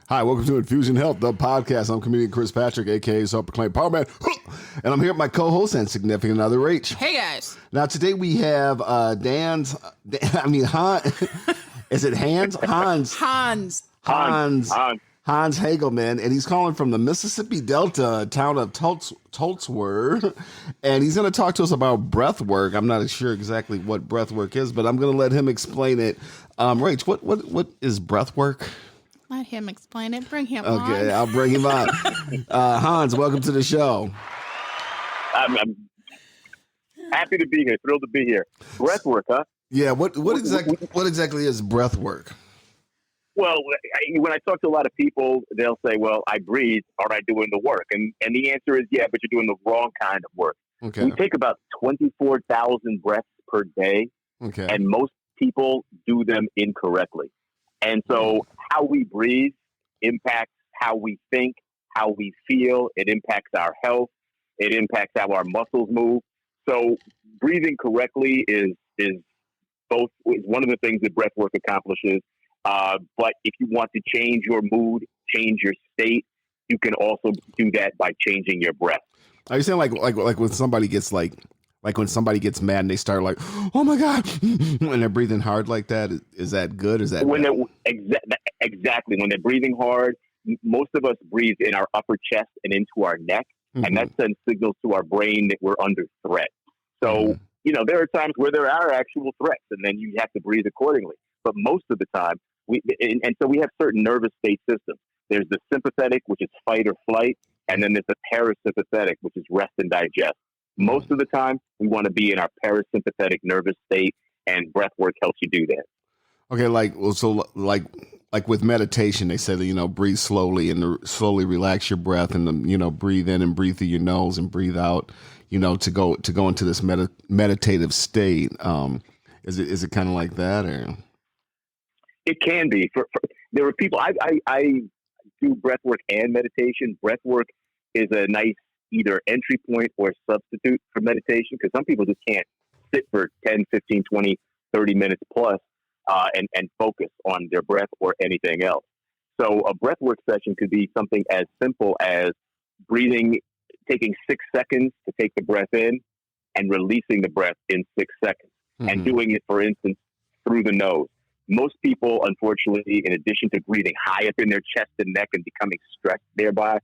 Hi, welcome to Infusion Health, the podcast. I'm comedian Chris Patrick, a.k.a. self-proclaimed Power Man. And I'm here with my co-host and significant other, Rach. Hey, guys. Now, today we have Han. Is it Hans? Hans Hagerman, and he's calling from the Mississippi Delta town of Tulsworth, and he's going to talk to us about breath work. I'm not sure exactly what breath work is, but I'm going to let him explain it. Rach, what is breath work? Let him explain it. Bring him on. Okay, I'll bring him on. Hans, welcome to the show. I'm happy to be here. Thrilled to be here. Breath work, huh? Yeah. What exactly is breath work? Well, when I talk to a lot of people, they'll say, "Well, I breathe. Aren't I doing the work?" And the answer is, yeah, but you're doing the wrong kind of work. Okay. We take about 24,000 breaths per day, Okay. and most people do them incorrectly. And so how we breathe impacts how we think, how we feel. It impacts our health. It impacts how our muscles move. So breathing correctly is one of the things that breath work accomplishes. But if you want to change your mood, change your state, you can also do that by changing your breath. Are you saying like when somebody gets like when somebody gets mad and they start like, oh my God, when they're breathing hard like that, is that good? Is that when exactly when they're breathing hard? Most of us breathe in our upper chest and into our neck, and that sends signals to our brain that we're under threat. So there are times where there are actual threats, and then you have to breathe accordingly. But most of the time, so we have certain nervous state systems. There's the sympathetic, which is fight or flight, and then there's the parasympathetic, which is rest and digest. Most of the time, we want to be in our parasympathetic nervous state, and breath work helps you do that. Okay, like with meditation, they say that breathe slowly and slowly relax your breath, and breathe in and breathe through your nose and breathe out, to go into this meditative state. Is it kind of like that, or? It can be. There are people. I do breath work and meditation. Breath work is a nice either entry point or substitute for meditation, because some people just can't sit for 10, 15, 20, 30 minutes plus and focus on their breath or anything else. So a breath work session could be something as simple as breathing, taking 6 seconds to take the breath in and releasing the breath in 6 seconds, and doing it, for instance, through the nose. Most people, unfortunately, in addition to breathing high up in their chest and neck and becoming stressed thereby,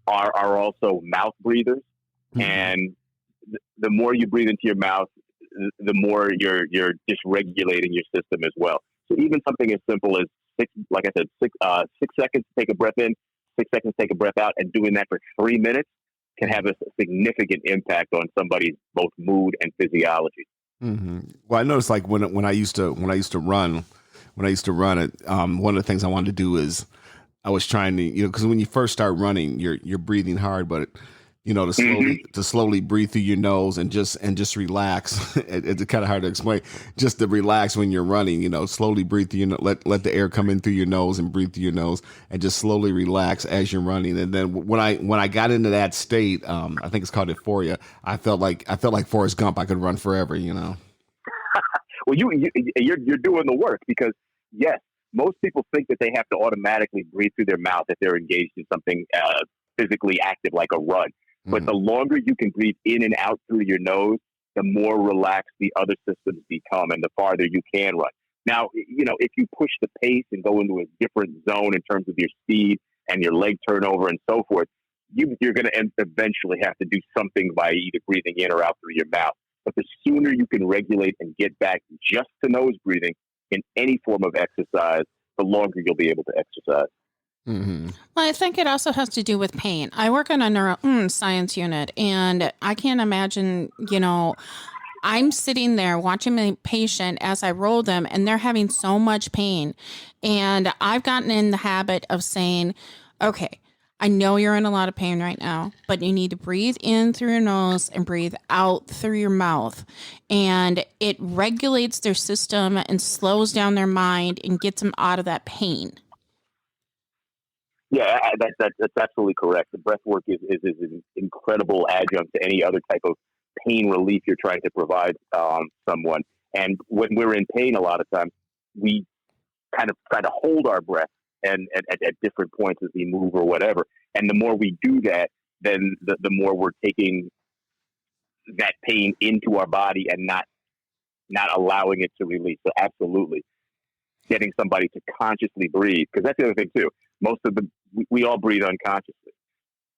are also mouth breathers. And the more you breathe into your mouth, the more you're dysregulating your system as well. So even something as simple as 6 seconds to take a breath in, 6 seconds to take a breath out, and doing that for 3 minutes can have a significant impact on somebody's both mood and physiology. Well, I noticed like when I used to run it, one of the things I wanted to do is I was trying to, because when you first start running, you're breathing hard, but to slowly breathe through your nose and just relax. It's kind of hard to explain. Just to relax when you're running, slowly breathe through let the air come in through your nose and breathe through your nose, and just slowly relax as you're running. And then when I got into that state, I think it's called euphoria. I felt like Forrest Gump. I could run forever. Well, you're doing the work, because yes, most people think that they have to automatically breathe through their mouth if they're engaged in something physically active like a run. But the longer you can breathe in and out through your nose, the more relaxed the other systems become and the farther you can run. Now, if you push the pace and go into a different zone in terms of your speed and your leg turnover and so forth, you're going to eventually have to do something by either breathing in or out through your mouth. But the sooner you can regulate and get back just to nose breathing in any form of exercise, the longer you'll be able to exercise. Well, I think it also has to do with pain. I work in a neuroscience unit, and I can't imagine, I'm sitting there watching my patient as I roll them, and they're having so much pain. And I've gotten in the habit of saying, okay, I know you're in a lot of pain right now, but you need to breathe in through your nose and breathe out through your mouth. And it regulates their system and slows down their mind and gets them out of that pain. Yeah, that's absolutely correct. The breath work is an incredible adjunct to any other type of pain relief you're trying to provide someone. And when we're in pain, a lot of times we kind of try to hold our breath and at different points as we move or whatever. And the more we do that, then the more we're taking that pain into our body and not allowing it to release. So absolutely, getting somebody to consciously breathe, because that's the other thing too. We all breathe unconsciously,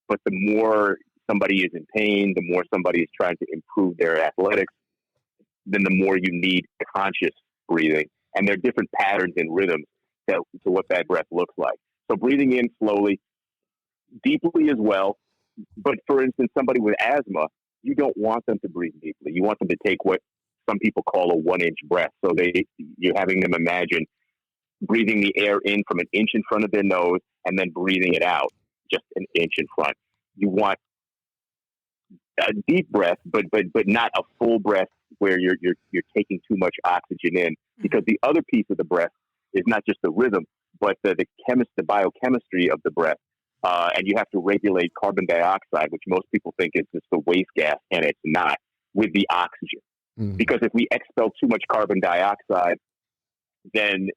but the more somebody is in pain, the more somebody is trying to improve their athletics, then the more you need conscious breathing. And there are different patterns and rhythms to what that breath looks like. So breathing in slowly, deeply as well. But for instance, somebody with asthma, you don't want them to breathe deeply. You want them to take what some people call a 1-inch breath. So you're having them imagine breathing the air in from an inch in front of their nose and then breathing it out just an inch in front. You want a deep breath, but not a full breath where you're taking too much oxygen in, because the other piece of the breath is not just the rhythm, but the biochemistry of the breath. And you have to regulate carbon dioxide, which most people think is just a waste gas, and it's not, with the oxygen. Mm-hmm. Because if we expel too much carbon dioxide, then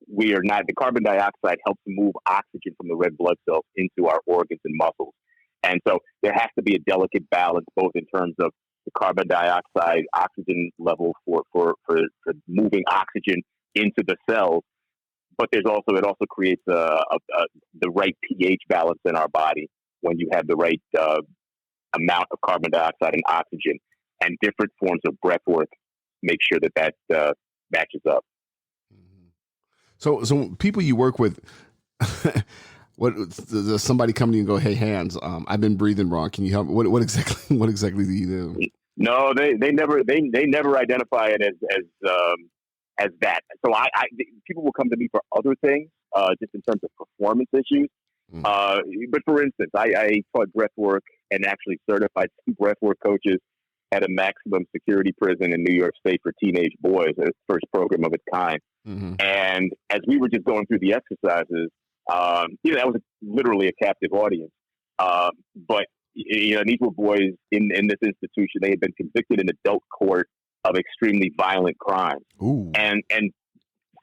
the carbon dioxide helps move oxygen from the red blood cells into our organs and muscles. And so there has to be a delicate balance, both in terms of the carbon dioxide oxygen level for moving oxygen into the cells. But it also creates the right pH balance in our body when you have the right amount of carbon dioxide and oxygen, and different forms of breath work make sure that matches up. So people you work with, does somebody come to you and go, "Hey, Hans, I've been breathing wrong. Can you help me?" What exactly do you do? No, they never identify it as that. So people will come to me for other things, just in terms of performance issues. But for instance, I taught breath work and actually certified some breath work coaches at a maximum security prison in New York State for teenage boys, a first program of its kind. Mm-hmm. And as we were just going through the exercises, that was literally a captive audience. But these were boys in this institution. They had been convicted in adult court of extremely violent crimes. Ooh. And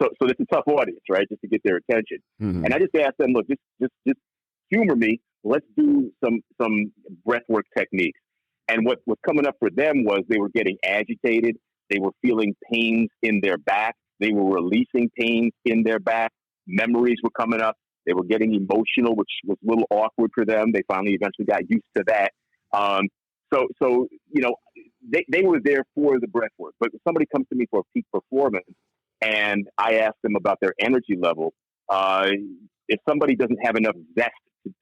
so it's a tough audience, right? Just to get their attention. Mm-hmm. And I just asked them, look, just humor me. Let's do some breathwork techniques. And what was coming up for them was they were getting agitated. They were feeling pains in their back. They were releasing pains in their back. Memories were coming up. They were getting emotional, which was a little awkward for them. They finally eventually got used to that. So they were there for the breath work. But if somebody comes to me for a peak performance and I ask them about their energy level, if somebody doesn't have enough zest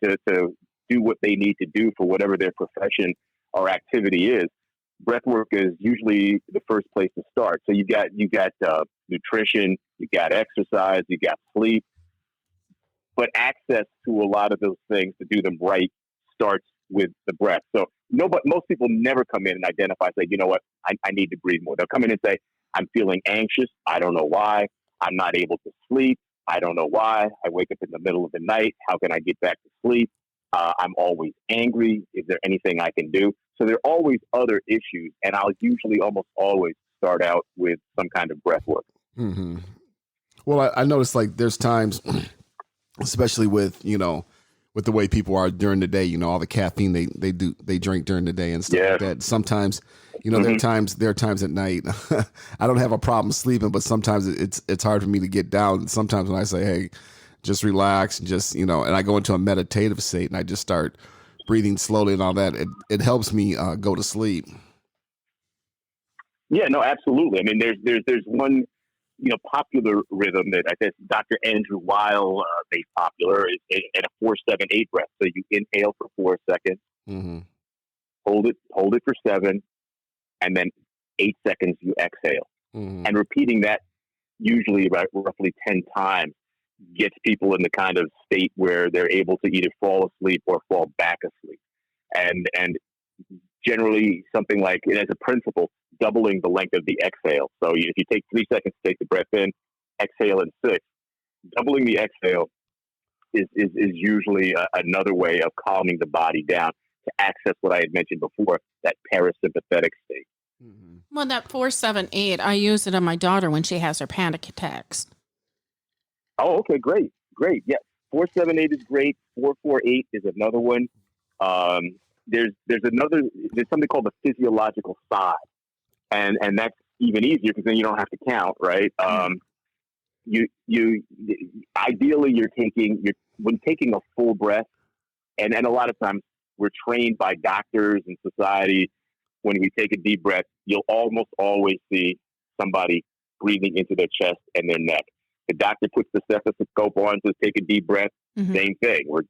to do what they need to do for whatever their profession or activity is, breath work is usually the first place to start. So you got nutrition, you got exercise, you got sleep, but access to a lot of those things to do them right starts with the breath. So most people never come in and identify, say, you know what, I need to breathe more. They'll come in and say, I'm feeling anxious. I don't know why. I'm not able to sleep. I don't know why. I wake up in the middle of the night. How can I get back to sleep? I'm always angry. Is there anything I can do? So there are always other issues, and I'll usually almost always start out with some kind of breath work. Mm-hmm. Well, I noticed like there's times, especially with the way people are during the day, all the caffeine they drink during the day and stuff like that. Sometimes, mm-hmm. there are times at night I don't have a problem sleeping, but sometimes it's hard for me to get down. Sometimes when I say, hey, just relax, and and I go into a meditative state and I just start breathing slowly and all that, it helps me go to sleep. Yeah, no, absolutely. I mean, there's one popular rhythm that I guess Dr. Andrew Weil made popular is a 4-7-8 breath. So you inhale for 4 seconds, mm-hmm. hold it for 7, and then 8 seconds you exhale. Mm-hmm. And repeating that usually about roughly 10 times gets people in the kind of state where they're able to either fall asleep or fall back asleep. And generally something like, as a principle, doubling the length of the exhale. So if you take 3 seconds to take the breath in, exhale in 6, doubling the exhale is usually another way of calming the body down to access what I had mentioned before, that parasympathetic state. Mm-hmm. Well, that 4-7-8, I use it on my daughter when she has her panic attacks. Oh, okay, great. great. Yeah, 4-7-8 is great. 4-4-8 is another one. There's something called the physiological sigh, and that's even easier because then you don't have to count, right? You ideally when taking a full breath, and a lot of times we're trained by doctors and society. When we take a deep breath, you'll almost always see somebody breathing into their chest and their neck. The doctor puts the stethoscope on to take a deep breath. Same thing. We're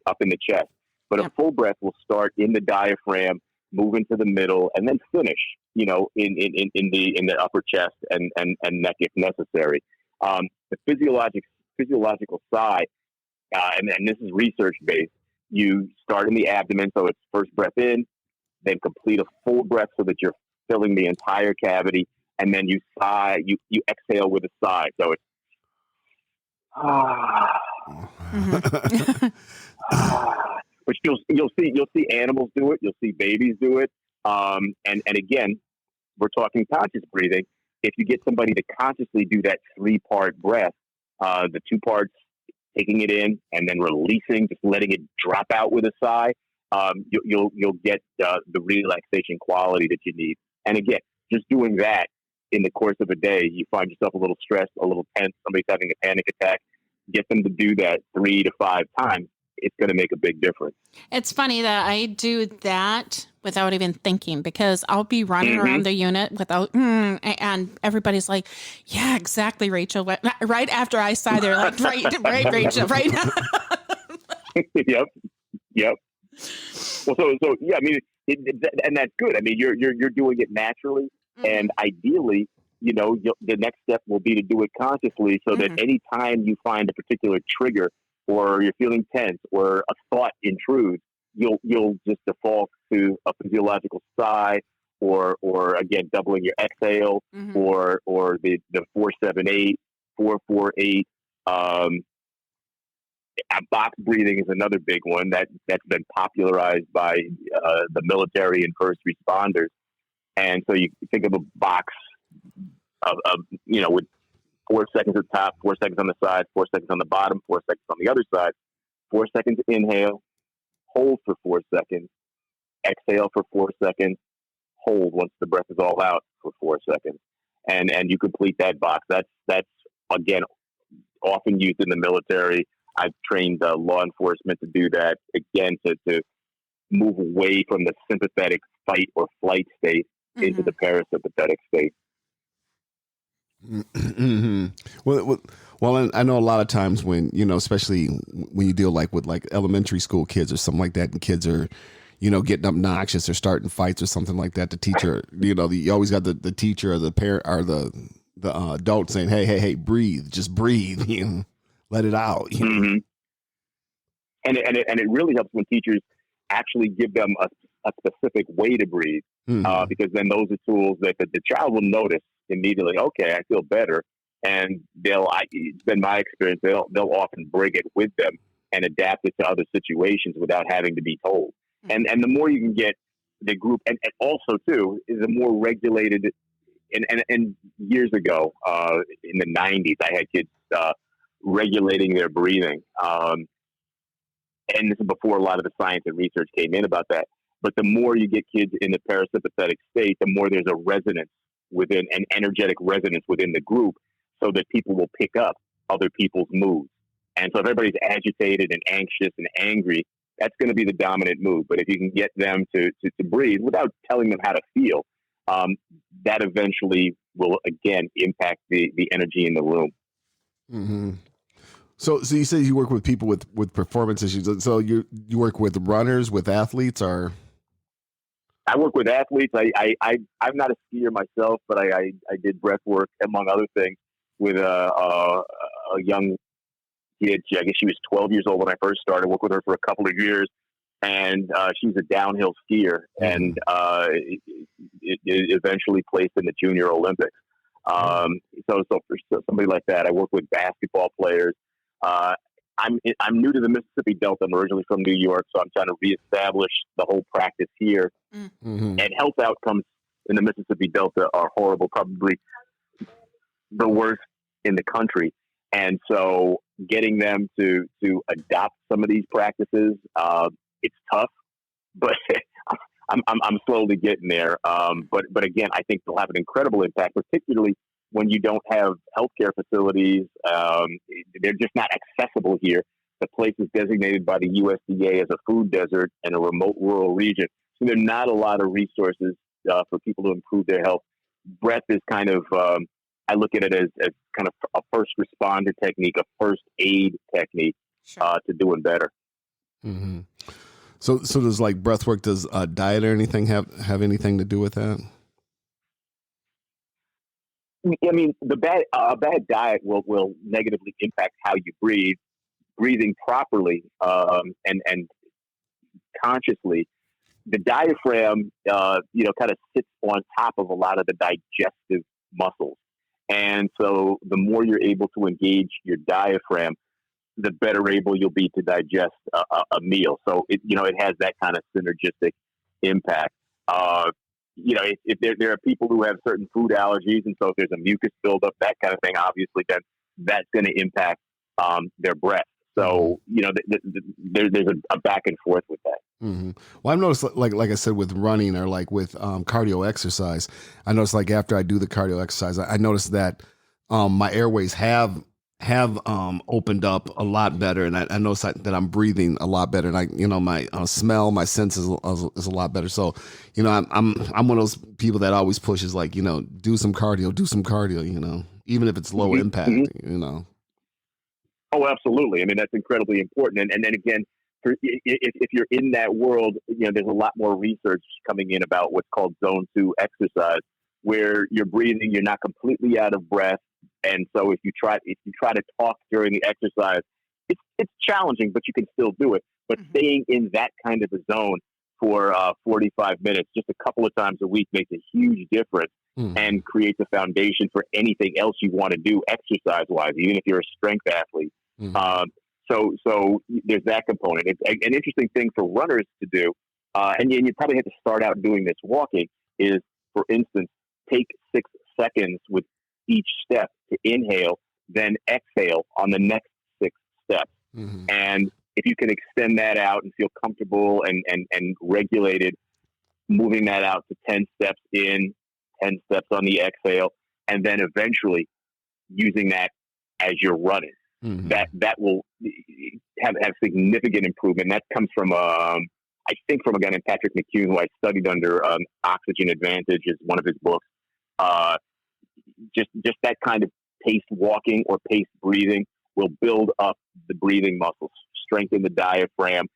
up in the chest. But a full breath will start in the diaphragm, move into the middle, and then finish, in the upper chest and neck if necessary. The physiological sigh, and this is research based. You start in the abdomen, so it's first breath in, then complete a full breath so that you're filling the entire cavity, and then you sigh. You exhale with a sigh. So it's but you'll see animals do it. You'll see babies do it. And again, we're talking conscious breathing. If you get somebody to consciously do that 3-part breath, the 2 parts taking it in and then releasing, just letting it drop out with a sigh, you'll get the relaxation quality that you need. And again, just doing that in the course of a day, you find yourself a little stressed, a little tense, somebody's having a panic attack. Get them to do that 3 to 5 times. It's going to make a big difference. It's funny that I do that without even thinking, because I'll be running around the unit without, and everybody's like, yeah, exactly, Rachel. Right after I sigh, they're like, right, Rachel, right now. Yep. Well, so yeah, I mean, and that's good. I mean, you're doing it naturally, and ideally, the next step will be to do it consciously, so that any time you find a particular trigger, or you're feeling tense, or a thought intrudes, you'll just default to a physiological sigh, or again doubling your exhale, or the 4-7-8, 4-4-8. Box breathing is another big one that's been popularized by the military and first responders. And so you think of a box of with 4 seconds at the top, 4 seconds on the side, 4 seconds on the bottom, 4 seconds on the other side. 4 seconds inhale, hold for 4 seconds, exhale for 4 seconds, hold once the breath is all out for 4 seconds, and you complete that box. That's again often used in the military. I've trained law enforcement to do that again to move away from the sympathetic fight or flight state into the parasympathetic state. Well, I know a lot of times when, especially when you deal with elementary school kids or something like that, and kids are, getting obnoxious or starting fights or something like that, the teacher, you always got the teacher or the parent or the adult saying, hey, breathe, just breathe, let it out. And it really helps when teachers actually give them a specific way to breathe, because then those are tools that the child will notice immediately. Okay, I feel better, and it's been my experience, they'll often bring it with them and adapt it to other situations without having to be told. And the more you can get the group, and also too, is a more regulated. And years ago, in the 90s, I had kids regulating their breathing, and this is before a lot of the science and research came in about that. But the more you get kids in the parasympathetic state, the more there's a resonance within an energetic resonance within the group, so that people will pick up other people's moods. And so if everybody's agitated and anxious and angry, that's going to be the dominant mood. But if you can get them to breathe without telling them how to feel, that eventually will again impact the energy in the room. So you say you work with people with performance issues. So you work with runners, with athletes, or? I work with athletes. I'm not a skier myself, but I did breath work, among other things, with a young kid. I guess she was 12 years old when I first started. I worked with her for a couple of years, and she's a downhill skier, and it eventually placed in the Junior Olympics. So for somebody like that, I work with basketball players. I'm new to the Mississippi Delta. I'm originally from New York, so I'm trying to reestablish the whole practice here. And health outcomes in the Mississippi Delta are horrible, probably the worst in the country. And so getting them to adopt some of these practices, it's tough, but I'm slowly getting there. But again, I think they'll have an incredible impact, particularly when you don't have healthcare facilities. They're just not accessible here. The place is designated by the USDA as a food desert in a remote rural region. So there are not a lot of resources for people to improve their health. Breath is kind of, I look at it as kind of a first responder technique, a first aid technique to doing better. Mm-hmm. So does like breath work, does diet or anything have anything to do with that? I mean, the bad diet will negatively impact how you breathe. Breathing properly and consciously, the diaphragm, kind of sits on top of a lot of the digestive muscles, and so the more you're able to engage your diaphragm, the better able you'll be to digest a meal. So it has that kind of synergistic impact. If there are people who have certain food allergies, and so if there's a mucus buildup, that kind of thing, obviously, then that's going to impact their breath. So, there's a back and forth with that. Mm-hmm. Well, I've noticed, like I said, with running or like with cardio exercise, I noticed like after I do the cardio exercise, I noticed that my airways have opened up a lot better, and I noticed that I'm breathing a lot better, and my smell, my sense is a lot better. So, I'm one of those people that always pushes like, do some cardio, even if it's low impact, Oh, absolutely. I mean, that's incredibly important. And then again, if you're in that world, there's a lot more research coming in about what's called zone 2 exercise, where you're breathing, you're not completely out of breath. And so if you try to talk during the exercise, it's challenging, but you can still do it. But staying in that kind of a zone for 45 minutes, just a couple of times a week, makes a huge difference and creates a foundation for anything else you want to do exercise-wise, even if you're a strength athlete. So there's that component. It's an interesting thing for runners to do, and you probably have to start out doing this walking, is, for instance, take 6 seconds with each step to inhale, then exhale on the next 6 steps. Mm-hmm. And if you can extend that out and feel comfortable and regulated, moving that out to 10 steps in, 10 steps on the exhale, and then eventually using that as you're running. Mm-hmm. That will have significant improvement. That comes from I think from a guy named Patrick McCune, who I studied under. Oxygen Advantage is one of his books. Just that kind of paced walking or paced breathing will build up the breathing muscles, strengthen the diaphragm.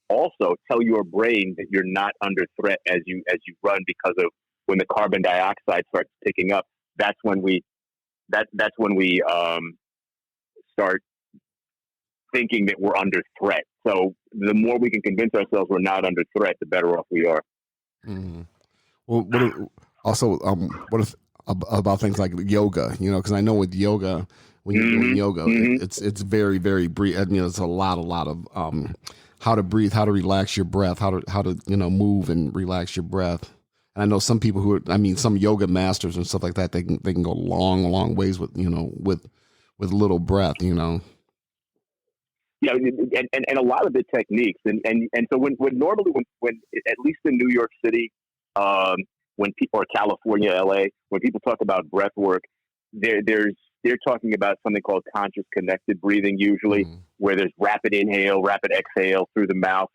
Also, tell your brain that you're not under threat as you run, because of when the carbon dioxide starts picking up. That's when we start thinking that we're under threat. So the more we can convince ourselves we're not under threat, the better off we are. Mm-hmm. Well, what about things like yoga? Because I know with yoga, when you're doing yoga, it's very, very brief. It's a lot of how to breathe, how to relax your breath, how to move and relax your breath. And I know some people some yoga masters and stuff like that, they can go long ways with little breath, Yeah, and a lot of the techniques, and so when normally at least in New York City, when people, or California, LA, when people talk about breath work, they're talking about something called conscious connected breathing, usually, where there's rapid inhale, rapid exhale through the mouth,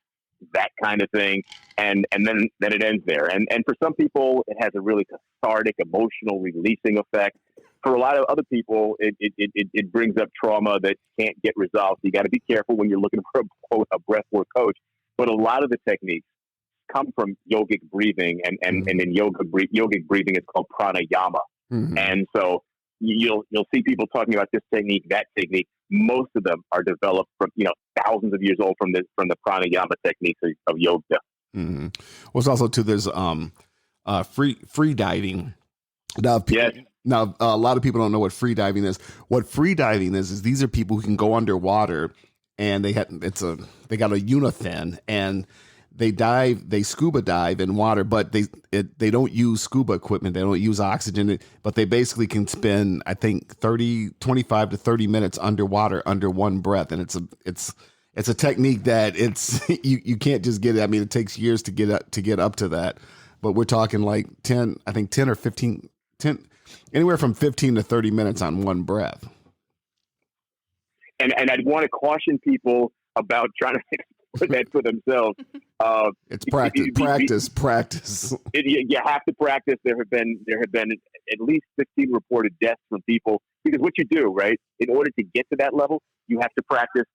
that kind of thing, and then it ends there. And for some people, it has a really cathartic, emotional releasing effect. For a lot of other people, it brings up trauma that can't get resolved. You got to be careful when you're looking for a breathwork coach. But a lot of the techniques come from yogic breathing, and in yogic breathing, it's called pranayama. Mm-hmm. And so you'll see people talking about this technique, that technique. Most of them are developed from thousands of years old from the pranayama techniques of yoga. Mm-hmm. Well, it's also too, there's free diving. Now, a lot of people don't know what free diving is. What free diving is these are people who can go underwater, and they got a unithin, and they scuba dive in water, but they don't use scuba equipment. They don't use oxygen, but they basically can spend, I think, 25 to 30 minutes underwater under one breath. And it's a technique that you can't just get it. I mean, it takes years to get up to that, but we're talking like 10 or 15, anywhere from 15 to 30 minutes on one breath. And I'd want to caution people about trying to put that for themselves. It's practice. You have to practice. There have been at least 15 reported deaths from people, because what you do, right, in order to get to that level, you have to practice.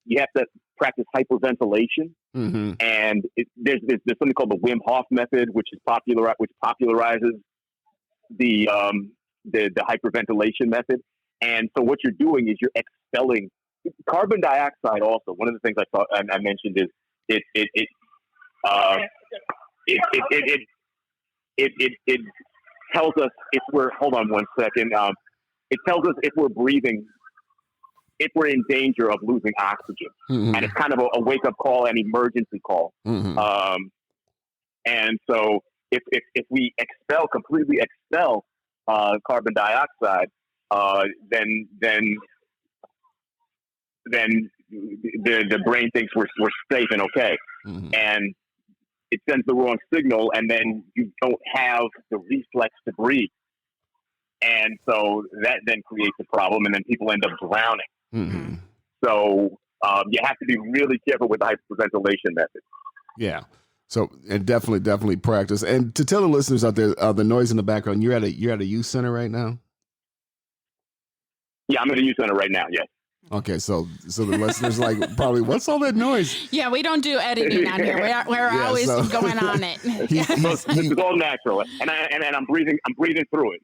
You have to practice hyperventilation, mm-hmm. and there's something called the Wim Hof method, which popularizes the hyperventilation method. And so what you're doing is you're expelling carbon dioxide. Also, one of the things I mentioned is it tells us if we're, hold on one second. It tells us if we're breathing, if we're in danger of losing oxygen. Mm-hmm. And it's kind of a wake up call, an emergency call. Mm-hmm. And so if we completely expel carbon dioxide, then the brain thinks we're safe and okay. Mm-hmm. And it sends the wrong signal, and then you don't have the reflex to breathe. And so that then creates a problem, and then people end up drowning. Mm-hmm. So you have to be really careful with the hyperventilation method. Yeah. So, and definitely practice. And to tell the listeners out there, the noise in the background, you're at a youth center right now? Yeah, I'm at a youth center right now. Yes. Okay, so the listeners like probably, what's all that noise? Yeah, we don't do editing on here. We're always going on it. It's all natural, and I'm breathing through it.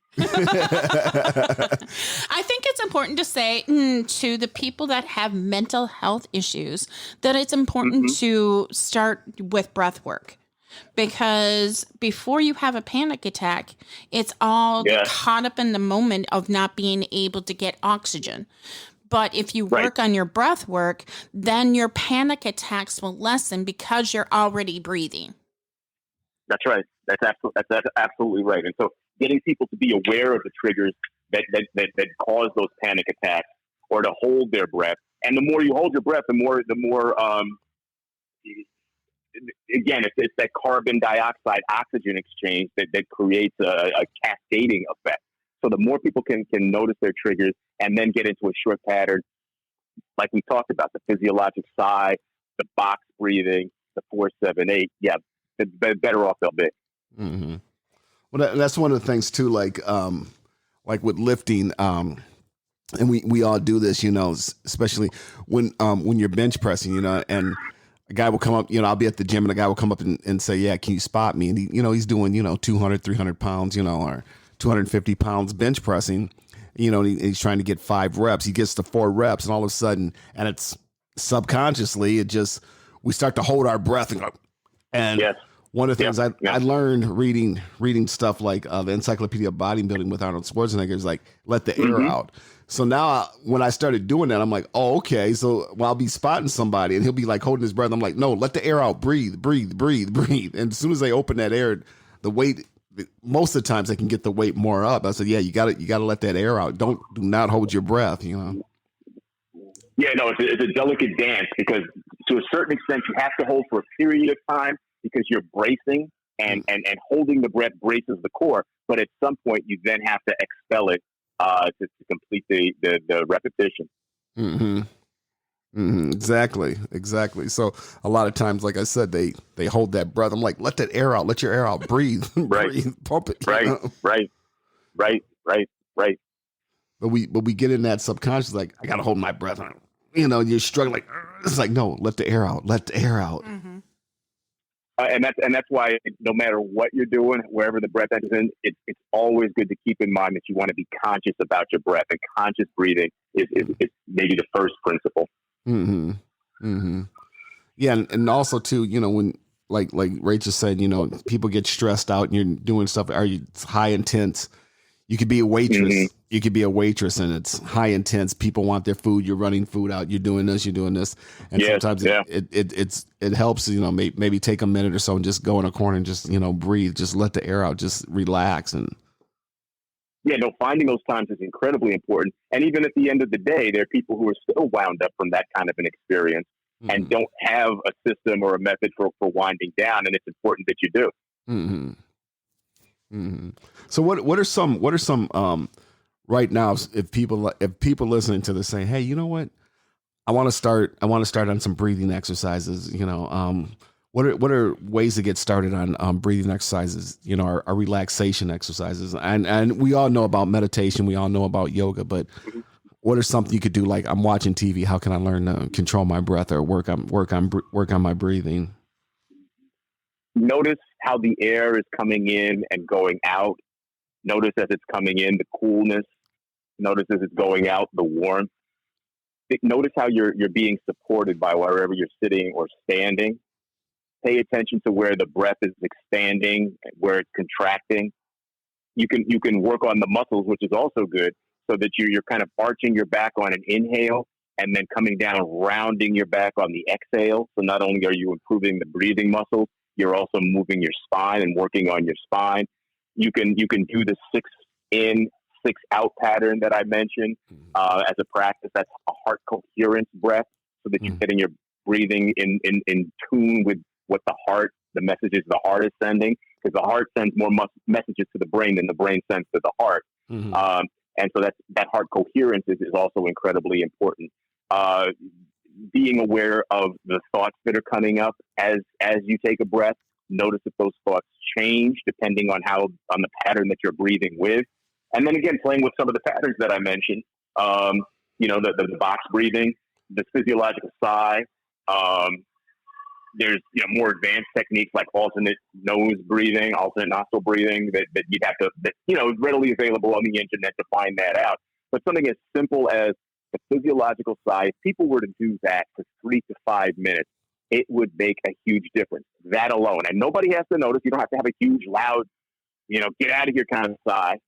I think it's important to say to the people that have mental health issues that it's important mm-hmm. to start with breath work. Because before you have a panic attack, it's all caught up in the moment of not being able to get oxygen. But if you work on your breath work, then your panic attacks will lessen because you're already breathing. That's right. That's absolutely right. And so getting people to be aware of the triggers that cause those panic attacks, or to hold their breath. And the more you hold your breath, the more again, it's that carbon dioxide oxygen exchange that creates a cascading effect. So the more people can notice their triggers and then get into a short pattern, like we talked about, the physiologic sigh, the box breathing, the 4-7-8, the better off they'll be. Mm-hmm. Well, that's one of the things too, like with lifting, and we all do this, especially when you're bench pressing, and a guy will come up, I'll be at the gym and a guy will come up and say, yeah, can you spot me? And he's doing, 200, 300 pounds, or 250 pounds bench pressing, and he's trying to get 5 reps. He gets to 4 reps, and all of a sudden, and it's subconsciously, we start to hold our breath and go. And one of the things I learned reading stuff like the Encyclopedia of Bodybuilding with Arnold Schwarzenegger is like, let the air out. So now when I started doing that, I'm like, oh, okay. So I'll be spotting somebody and he'll be like holding his breath. I'm like, no, let the air out. Breathe. And as soon as they open that air, the weight, most of the times they can get the weight more up. I said, yeah, you got to let that air out. Do not hold your breath, Yeah, no, it's a delicate dance, because to a certain extent you have to hold for a period of time because you're bracing and holding the breath braces the core. But at some point you then have to expel it to complete the repetition. Mm-hmm. Mm-hmm. Exactly. So a lot of times, like I said, they hold that breath. I'm like, let that air out. Let your air out. Breathe. Breathe. Pump it. Right. But we get in that subconscious, like, I gotta hold my breath. You're struggling. Like, it's like, no, let the air out. Let the air out. Mm-hmm. And that's why no matter what you're doing, wherever the breath enters in, it's always good to keep in mind that you want to be conscious about your breath, and conscious breathing is maybe the first principle. Mm-hmm. Mm-hmm. Yeah, and also too, when like Rachel said, people get stressed out and you're doing stuff. It's high intense? you could be a waitress. Mm-hmm. You could be a waitress, and it's high intense. People want their food. You're running food out. You're doing this. And Yes, sometimes yeah. it helps. Maybe take a minute or so and just go in a corner and just breathe. Just let the air out. Just relax and. Yeah, no, finding those times is incredibly important. And even at the end of the day, there are people who are still wound up from that kind of an experience and don't have a system or a method for winding down. And it's important that you do. Mm-hmm. Mm-hmm. So what are some right now, if people listening to this saying, hey, you know what, I want to start on some breathing exercises, what are ways to get started on breathing exercises, our relaxation exercises, and we all know about meditation, we all know about yoga, but what are something you could do? Like, I'm watching TV, how can I learn to control my breath or work on my breathing? Notice how the air is coming in and going out. Notice as it's coming in, the coolness. Notice as it's going out, the warmth. Notice how you're being supported by wherever you're sitting or standing. Pay attention to where the breath is expanding, where it's contracting. You can work on the muscles, which is also good, so that you're kind of arching your back on an inhale and then coming down, rounding your back on the exhale. So not only are you improving the breathing muscles, you're also moving your spine and working on your spine. You can do the 6 in, 6 out pattern that I mentioned as a practice. That's a heart coherence breath, so that you're getting your breathing in tune with what the messages the heart is sending, because the heart sends more messages to the brain than the brain sends to the heart. And so that heart coherence is also incredibly important. Being aware of the thoughts that are coming up as you take a breath. Notice if those thoughts change depending on the pattern that you're breathing with. And then again, playing with some of the patterns that I mentioned, the box breathing, the physiological sigh. There's more advanced techniques like alternate nose breathing, alternate nostril breathing that you'd have to, readily available on the internet to find that out. But something as simple as the physiological sigh, if people were to do that for 3 to 5 minutes, it would make a huge difference. That alone. And nobody has to notice. You don't have to have a huge, loud, get out of here kind of sigh.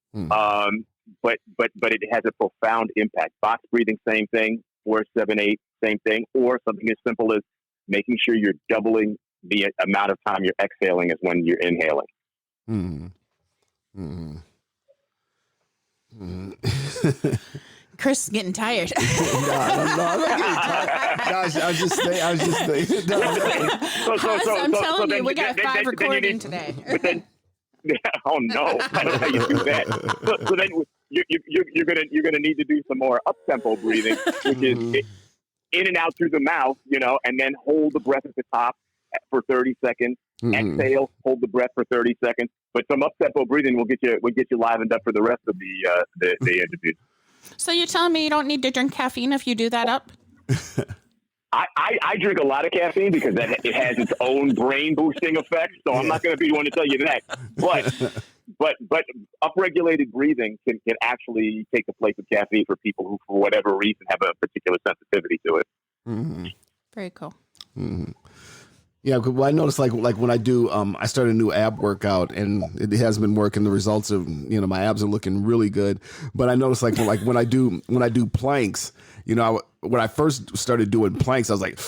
But it has a profound impact. Box breathing, same thing. 4, 7, 8, same thing. Or something as simple as making sure you're doubling the amount of time you're exhaling as when you're inhaling. Chris is getting tired. No, I'm not getting tired. I was just thinking. I'm telling you, we got 5 recording today. But then, oh no! I don't know how you do that. So then you're gonna need to do some more up tempo breathing, which is in and out through the mouth, and then hold the breath at the top for 30 seconds. Exhale, hold the breath for 30 seconds. But some up tempo breathing will get you livened up for the rest of the interview. So you're telling me you don't need to drink caffeine if you do that up? I drink a lot of caffeine because it has its own brain boosting effects. So I'm not going to be the one to tell you that. But upregulated breathing can actually take the place of caffeine for people who, for whatever reason, have a particular sensitivity to it. Very cool. Yeah, well, I noticed like when I do, I start a new ab workout and it has been working. The results of my abs are looking really good. But I noticed like when I do planks, when I first started doing planks, I was like,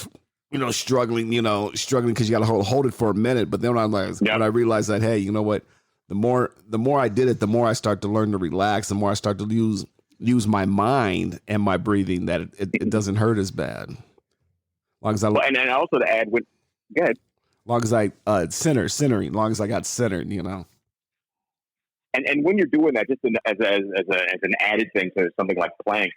struggling because you got to hold it for a minute. But then when I realized that, hey, you know what, the more I did it, the more I start to learn to relax, the more I start to use my mind and my breathing, that it doesn't hurt as bad. Long as and also to add with. Good. Long as I centering, long as I got centered, And when you're doing that, just as an added thing to something like plank,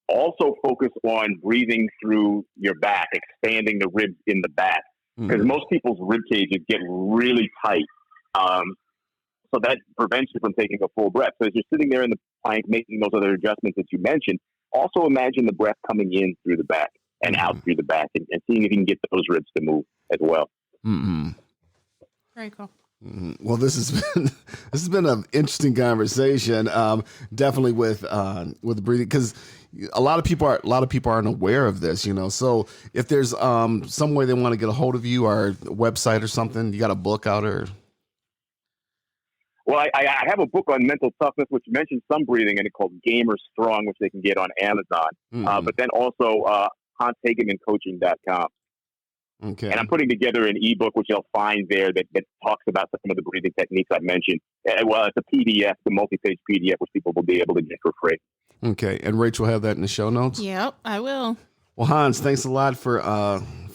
also focus on breathing through your back, expanding the ribs in the back, because most people's rib cages get really tight. So that prevents you from taking a full breath. So as you're sitting there in the plank, making those other adjustments that you mentioned, also imagine the breath coming in through the back and out through the back, and seeing if you can get those ribs to move as well. Very cool. Well, this has been an interesting conversation. Definitely with breathing, because a lot of people aren't aware of this. So if there's some way they want to get a hold of you, or a website or something, you got a book out or. Well, I have a book on mental toughness, which mentions some breathing, and it's called Gamer Strong, which they can get on Amazon. But then also HansHagermanCoaching.com. Okay. And I'm putting together an ebook, which you'll find there that talks about some of the breathing techniques I mentioned. Well, it's a PDF, the multi-page PDF, which people will be able to get for free. Okay. And Rachel will have that in the show notes? Yep, I will. Well, Hans, thanks a lot for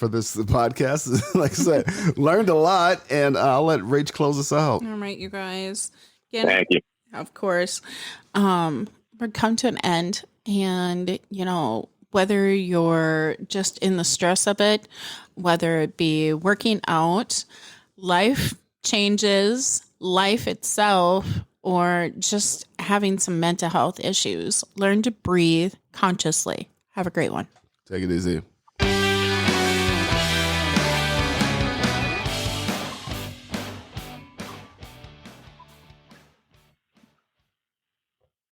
this podcast. Like I said, learned a lot, and I'll let Rach close us out. All right, you guys. Again, Thank you. of course. We're come to an end, and whether you're just in the stress of it, whether it be working out, life changes, life itself, or just having some mental health issues, learn to breathe consciously. Have a great one. Take it easy.